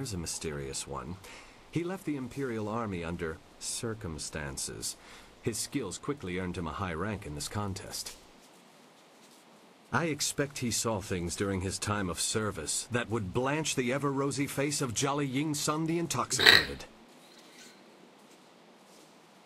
there's a mysterious one. He left the Imperial Army under circumstances. His skills quickly earned him a high rank in this contest. I expect he saw things during his time of service that would blanch the ever-rosy face of Jolly Ying Sun the Intoxicated.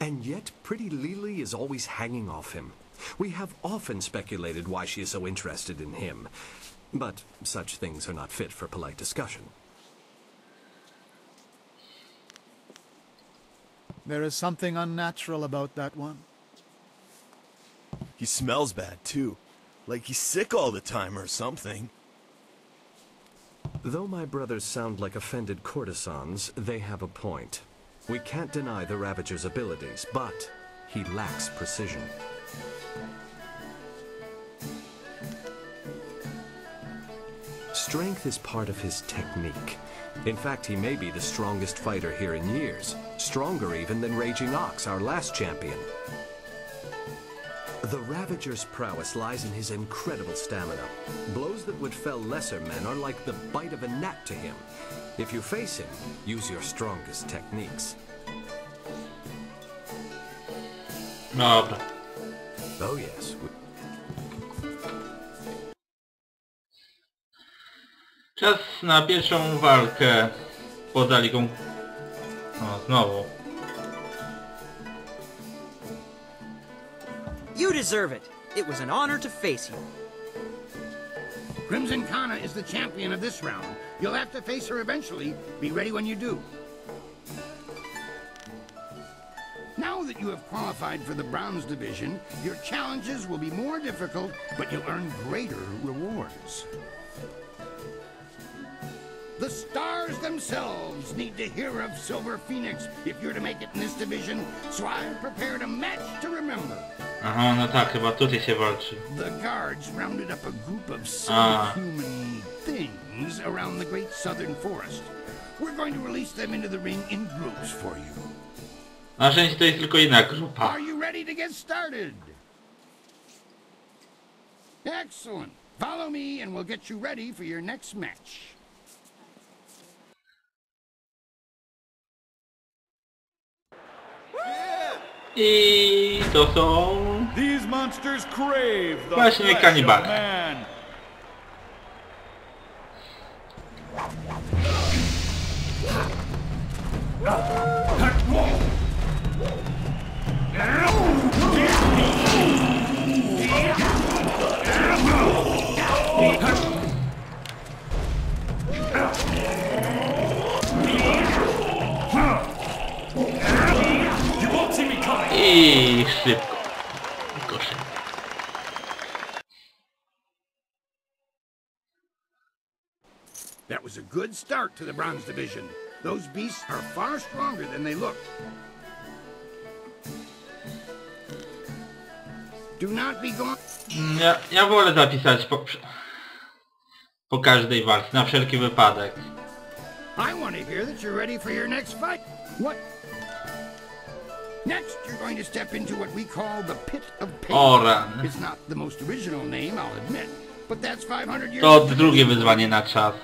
And yet, pretty Lily is always hanging off him. We have often speculated why she is so interested in him, but such things are not fit for polite discussion. There is something unnatural about that one. He smells bad, too. Like he's sick all the time or something. Though my brothers sound like offended courtesans, they have a point. We can't deny the Ravager's abilities, but he lacks precision. Strength is part of his technique. In fact, he may be the strongest fighter here in years. Stronger even than Raging Ox, our last champion. The Ravager's prowess lies in his incredible stamina. Blows that would fell lesser men are like the bite of a gnat to him. If you face him, use your strongest techniques. Dobra. Oh yes. Czas na pierwszą walkę poza ligą. O, znowu. You deserve it. It was an honor to face you. Crimson Kana is the champion of this round. You'll have to face her eventually. Be ready when you do. Now that you have qualified for the Bronze Division, your challenges will be more difficult, but you'll earn greater rewards. The stars themselves need to hear of Silver Phoenix if you're to make it in this division, so I've prepared a match to remember. Aha, no tak, chyba tutaj się walczy. The guards rounded up a group of subhuman things around the Great Southern Forest. We're going to release them into the ring in groups for you. Na szczęście to jest tylko jedna grupa. Are you ready to get started? Excellent. Follow me and we'll get you ready for your next match. I to są These monsters crave the właśnie flesh of kanibale. man. I szybko. Tylko szybko. That was a good start to the Bronze Division. Those beasts are far stronger than they look. Do not be gone. Ja wolę zapisać po każdej walce, na wszelki wypadek. I want to hear that you're ready for your next fight. What? Next, you're going to step into what we call the Pit of Pain. O ran. It's not the most original name, I'll admit, but that's 500 years. To drugie wyzwanie na czas.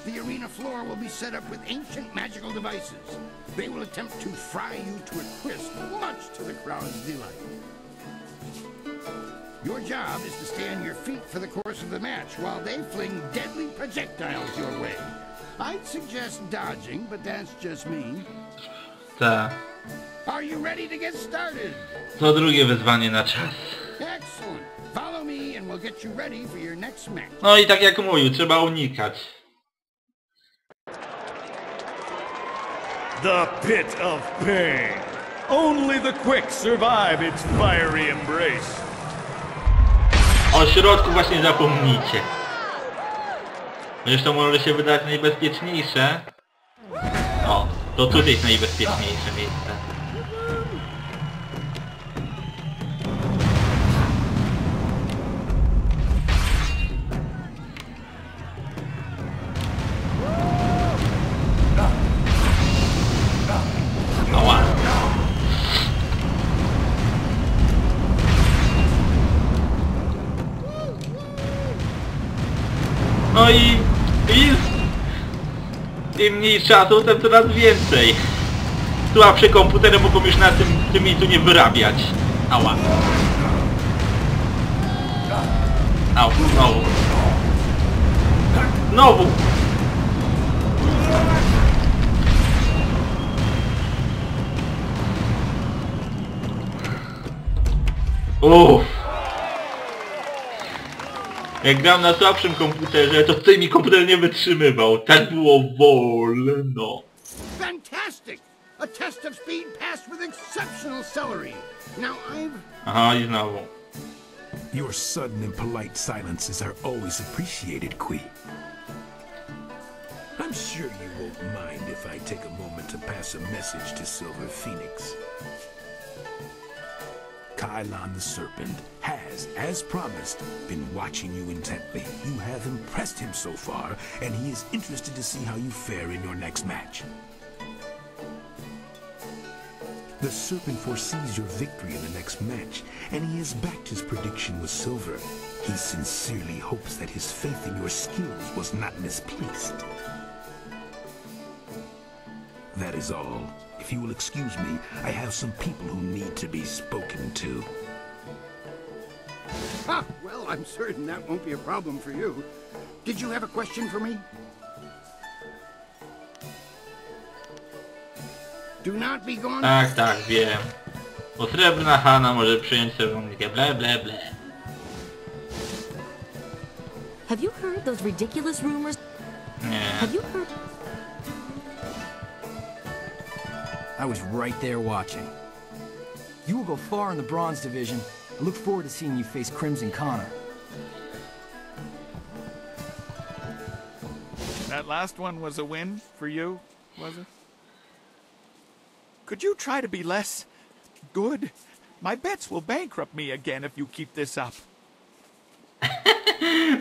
The arena floor will be set up with ancient magical devices. They will attempt to fry you to a crisp, much to the crowd's delight. Your job is to stay on your feet for the course of the match while they fling deadly projectiles your way. I'd suggest dodging, but that's just me. Ta. Are you ready to get started? To drugie wyzwanie na czas. Excellent. Follow me and we'll get you ready for your next match. No i tak jak mówił, trzeba unikać. The Pit of Pain. Only the quick survive its fiery embrace. O środku właśnie zapomnijcie. Zresztą może się wydać najbezpieczniejsze. O, to tutaj jest najbezpieczniejsze miejsce. Ała. No i im mniej czasu, tym coraz więcej. Słabsze komputery mogą już na tym miejscu nie wyrabiać. Ała. Au, znowu. Znowu. Uff. Jak gram na słabszym komputerze, to wtedy mi komputer nie wytrzymywał. Tak było wolno. Fantastic! A test of speed passed with exceptional celery. Now I've... Aha, i znowu. Your sudden and polite silences are always appreciated, Qui. I'm sure you won't mind if I take a moment to pass a message to Silver Phoenix. Kylon the Serpent has, as promised, been watching you intently. You have impressed him so far, and he is interested to see how you fare in your next match. The Serpent foresees your victory in the next match, and he has backed his prediction with Silver. He sincerely hopes that his faith in your skills was not misplaced. That is all. If you will excuse me, I have some people who need to be spoken to. Ah, well, I'm certain that won't be a problem for you. Did you have a question for me? Do not be gone. Tak, wiem. Bo Srebrna Hanna może przyjąć sterownike, ble, ble, ble. Have you heard those ridiculous rumors? Nie. Have you heard? I was right there watching. You will go far in the Bronze Division. I look forward to seeing you face Crimson Connor. That last one was a win for you, was it? Could you try to be less good? My bets will bankrupt me again if you keep this up.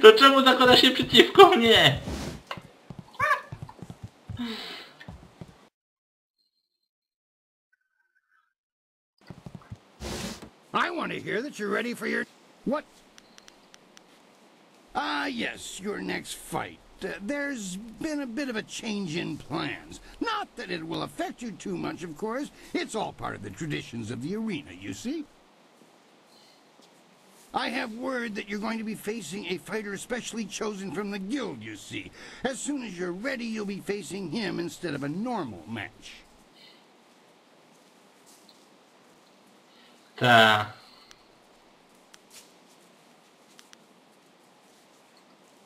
To czemu zakłada się przeciwko mnie? I want to hear that you're ready for your... What? Yes, your next fight. There's been a bit of a change in plans. Not that it will affect you too much, of course. It's all part of the traditions of the arena, you see. I have word that you're going to be facing a fighter specially chosen from the guild, you see. As soon as you're ready, you'll be facing him instead of a normal match. Ta.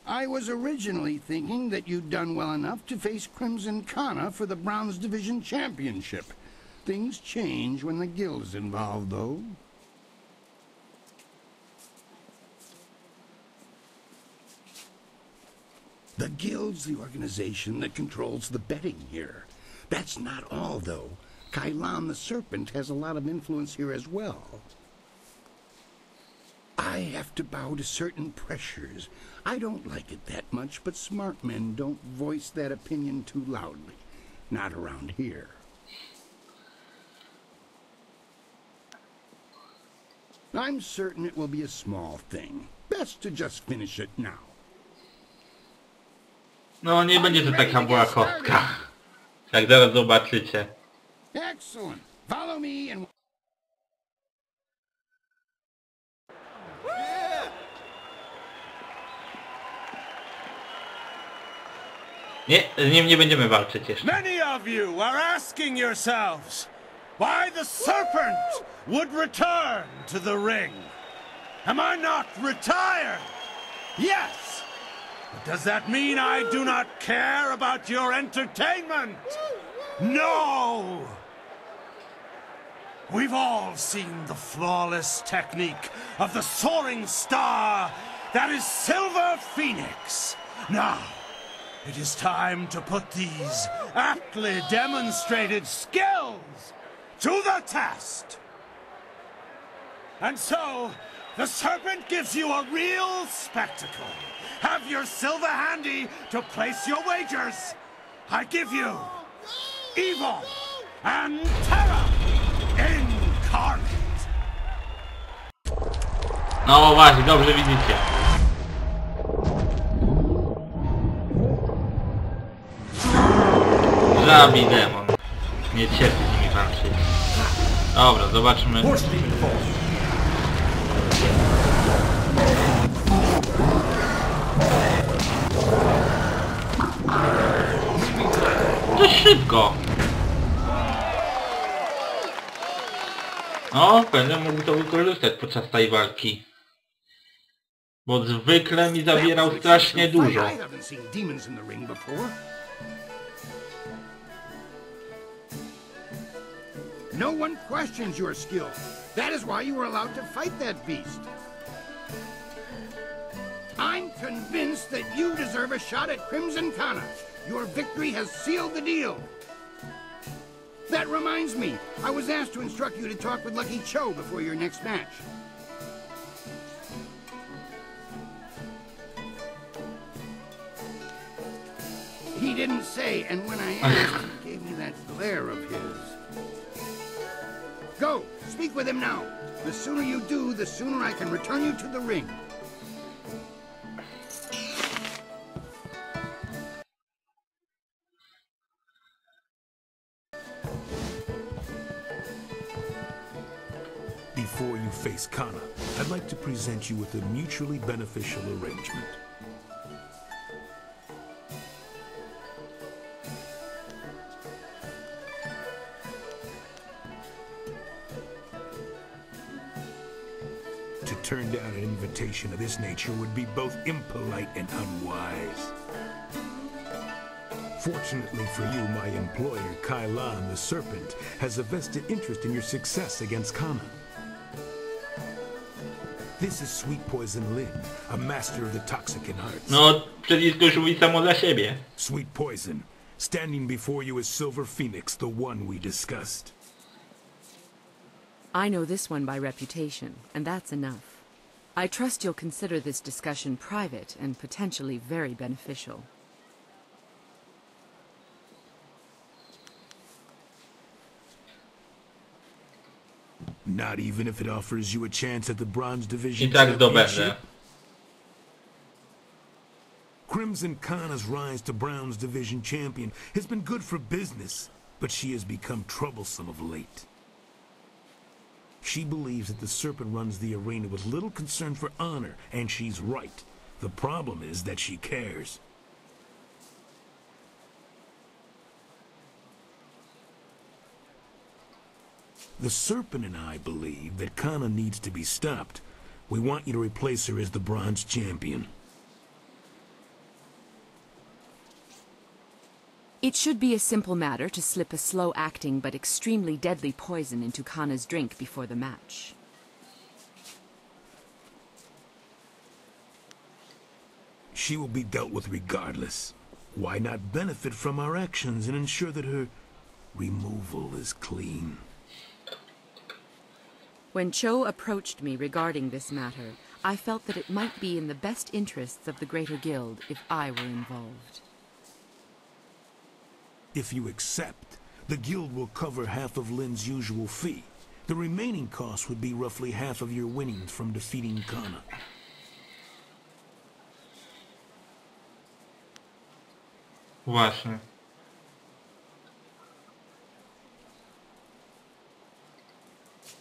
I was originally thinking that you'd done well enough to face Crimson Connor for the Bronze Division Championship. Things change when the guild is involved, though. The guild's the organization that controls the betting here. That's not all, though. Kylon the Serpent has a lot of influence here as well. I have to bow to certain pressures. I don't like it that much, but smart men don't voice that opinion too loudly. Not around here. I'm certain it will be a small thing. Best to just finish it now. No, nie będzie to taka była kostka. Jak zaraz zobaczycie. Excellent. Follow me and... Nie, z nim nie będziemy walczyć jeszcze. Many of you are asking yourselves why the Serpent would return to the ring. Am I not retired? Yes! But does that mean I do not care about your entertainment? No! We've all seen the flawless technique of the soaring star that is Silver Phoenix. Now, it is time to put these aptly demonstrated skills to the test. And so, the Serpent gives you a real spectacle. Have your silver handy to place your wagers. I give you Evil and Terror Incarnate. No właśnie, dobrze widzicie. Zabij demon. Nie cierpię z nimi walczyć. Dobra, zobaczmy. Dość szybko. No, będę mógł to wykorzystać podczas tej walki. Bo zwykle mi zabierał strasznie dużo. No one questions your skill. That is why you were allowed to fight that beast. I'm convinced that you deserve a shot at Crimson Kana. Your victory has sealed the deal. That reminds me, I was asked to instruct you to talk with Lucky Cho before your next match. He didn't say, and when I asked, he gave me that glare of his. Go, speak with him now. The sooner you do, the sooner I can return you to the ring. Before you face Kana, I'd like to present you with a mutually beneficial arrangement. To turn down an invitation of this nature would be both impolite and unwise. Fortunately for you, my employer, Kailan the Serpent, has a vested interest in your success against Kana. This is Sweet Poison Lin, a master of the Toxicant arts. No, przecież to już mówi samo dla siebie. Sweet Poison, standing before you is Silver Phoenix, the one we discussed. I know this one by reputation, and that's enough. I trust you'll consider this discussion private and potentially very beneficial. Not even if it offers you a chance at the Bronze Division I tak Championship? zdobędę. Crimson Kana's rise to Bronze Division Champion has been good for business, but she has become troublesome of late. She believes that the Serpent runs the arena with little concern for honor, and she's right. The problem is that she cares. The Serpent and I believe that Kana needs to be stopped. We want you to replace her as the Bronze Champion. It should be a simple matter to slip a slow-acting but extremely deadly poison into Kana's drink before the match. She will be dealt with regardless. Why not benefit from our actions and ensure that her removal is clean? When Cho approached me regarding this matter, I felt that it might be in the best interests of the Greater Guild if I were involved. If you accept, the Guild will cover half of Lin's usual fee. The remaining cost would be roughly half of your winnings from defeating Kana. Właśnie.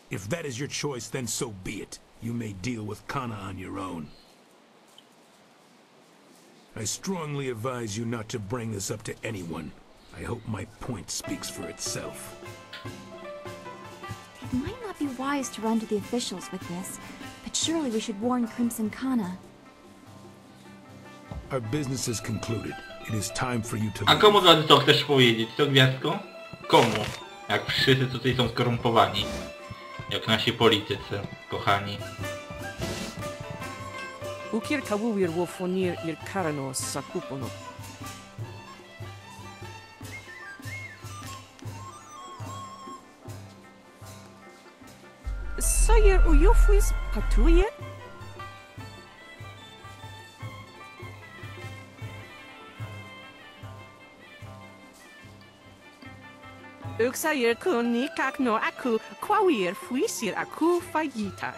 If that is your choice, then so be it. You may deal with Kana on your own. I strongly advise you not to bring this up to anyone. I hope my point speaks for itself. It might not be wise to run to the officials with this, but surely we should warn Crimson Kana. Our business is concluded. It is time for you to A leave. komu za to chcesz powiedzieć? Co, gwiazdko? Komu? Jak wszyscy tutaj są skorumpowani. Jak nasi politycy, kochani. Ukir kawuir wofonir ir karanos sakupono. Sayer uyofwis patuje? Uksayer kuni kakno aku kwawir fuisir aku fayita.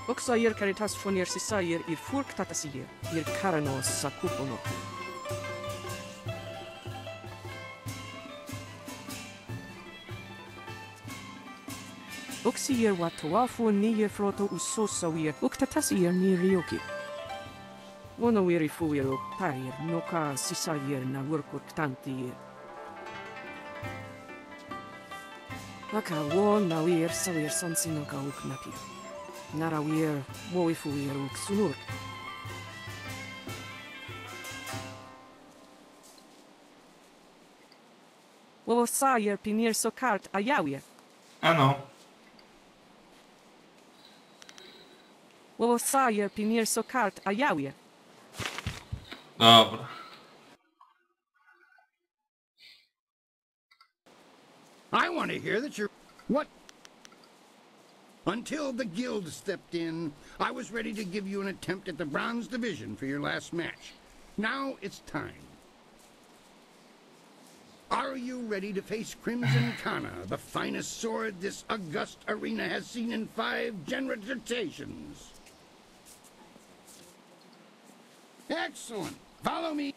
Uksayer caritas fonir sisayer ir furk tatasir ir karanos sakupono. Uksier watoafu nie froto usosawier. Uktatasier ni ryoki. Wonawiri fuiro pair noka sisayer na workut tantier. Aka wo nawir sawir sansinoka uknaki. Narawir woifuir uksunur. Wo sajer pinir so kart a jawie. Ano. Wo sajer pinir so kart a jawie. Dobra. I want to hear that you're... What? Until the guild stepped in, I was ready to give you an attempt at the bronze division for your last match. Now it's time. Are you ready to face Crimson Kana, the finest sword this august arena has seen in 5 generations? Excellent. Follow me.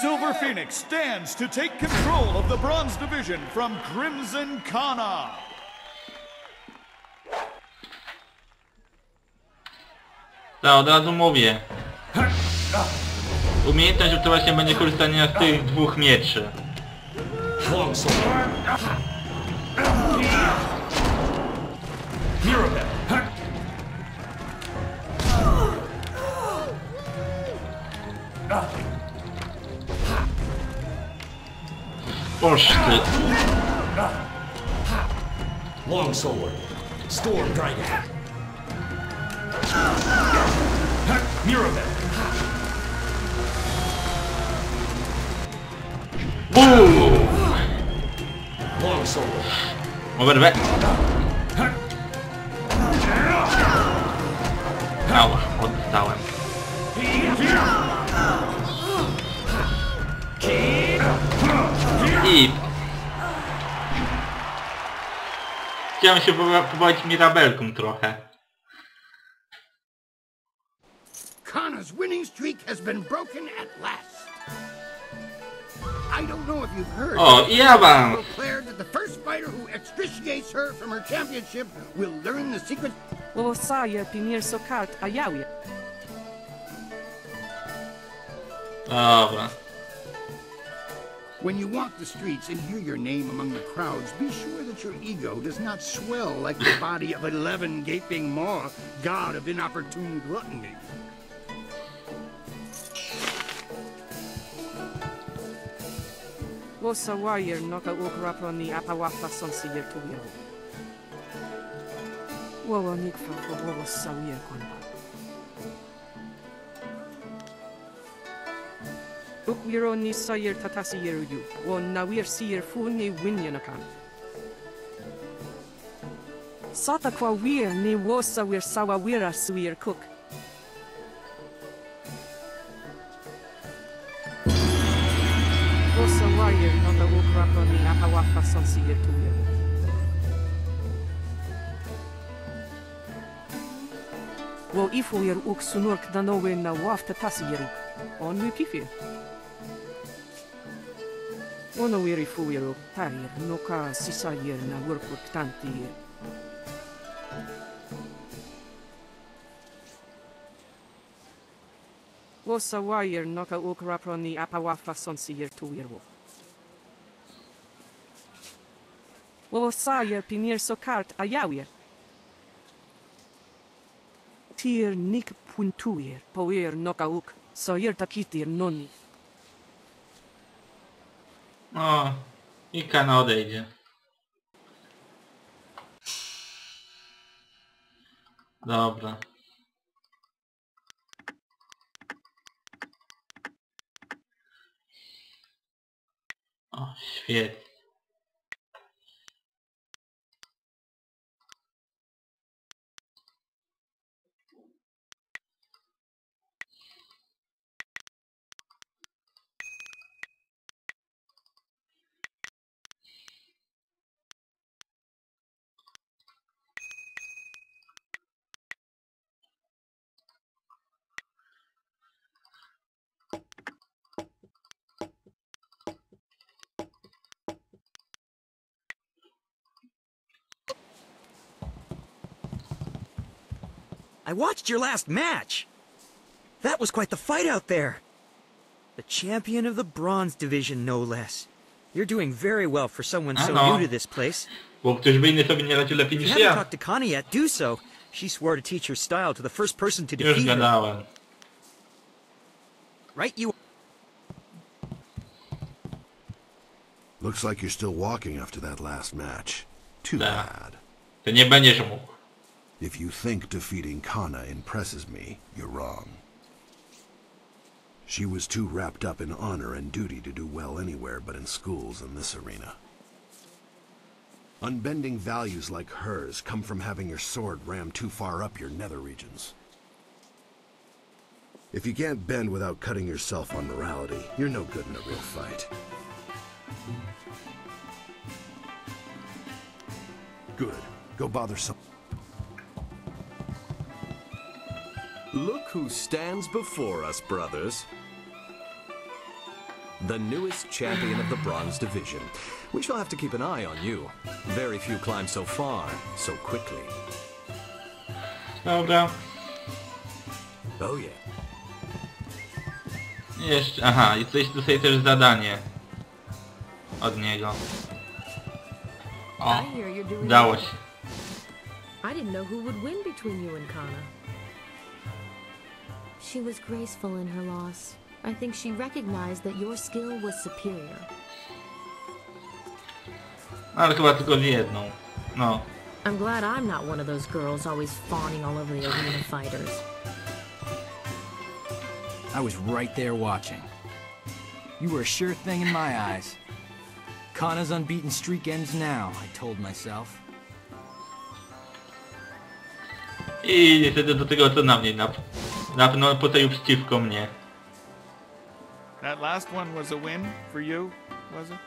Silver Phoenix stands to take control of the Bronze Division from Crimson Kana. To od razu mówię. Umiejętność to właśnie będzie korzystanie z tych dwóch mieczy. Boż ty. Longsword. Storm Dragon. Mirabel. Boom! Longsword. Oberwę. Ała, oddałem. I... Chciałem się pobawić Mirabelką trochę. Kana's winning streak has been broken at last. I don't know if you've heard. O, i awans! Declared that the first fighter who extriciates her from her championship will learn the secret. Wo sajer pinir so kart a jawie. Dobra. When you walk the streets and hear your name among the crowds, be sure that your ego does not swell like the body of 11 gaping maw, god of inopportune gluttony. Wo sawajer noka ukraproni apawafa sonsijer tuyo. Wo nikfa wo sawier konba. Ukwiro ni sayer tatasi yeruyu, wo nawir siyer fu ni winyanakan. Sata kwa wir ni wo sawir sawa wira suir cook. Wo sawayer nota ukrapa ni apawafa sonsiyer tuyo. Wo ifuir uk sunurk danowe na wafta tasi yeruk. On mi pifir. Ono wiri fuiro parir noka sisayer na workut tantier. Wo sawayer noka ukraproni apawafa sonsiyer tuirwo. Wo sayer pinir so kart a jawier. Tier nik puntuir poir noka uk sayer takitir noni. O, i Kana odejdzie. Dobra. O, świetnie. I watched your last match. That was quite the fight out there. The champion of the bronze division, no less. You're doing very well for someone so new to this place. Bo ktoś by inny sobie nie radził lepiej If niż you haven't ja. talked to Connie yet, do so. She swore to teach her style to the first person to Już defeat her. gadałem. Right, you... Looks like you're still walking after that last match. Too bad. Ty nie będziesz mógł. If you think defeating Kana impresses me, you're wrong. She was too wrapped up in honor and duty to do well anywhere but in schools and this arena. Unbending values like hers come from having your sword rammed too far up your nether regions. If you can't bend without cutting yourself on morality, you're no good in a real fight. Good. Go bother some... Look who stands before us, brothers. The newest champion of the Bronze Division. We shall have to keep an eye on you. Very few climb so far, so quickly. Dobra. Oh yeah. Jeszcze, aha, i coś dostaję też zadanie. Od niego. O, udało się. I didn't know who would win between you and Kana. She was graceful in her loss. I think she recognized that your skill was superior. Ale chyba tylko w jedną. No. I'm glad I'm not one of those girls always fawning all over the arena fighters. I was right there watching. You were a sure thing in my eyes. Kana's unbeaten streak ends now, I told myself. I niestety do tego co na mnie napnął potem przeciwko mnie. That last one was a win for you, was it?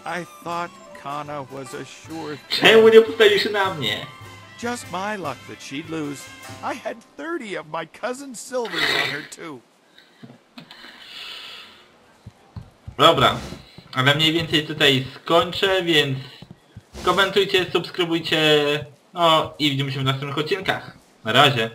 I thought Kana was a sure thing. Czemu nie postawisz na mnie? Just my luck that she'd lose. I had 30 of my cousin Silvers on her too. Dobra, ale mniej więcej tutaj skończę, więc komentujcie, subskrybujcie, no i widzimy się w następnych odcinkach. Na razie.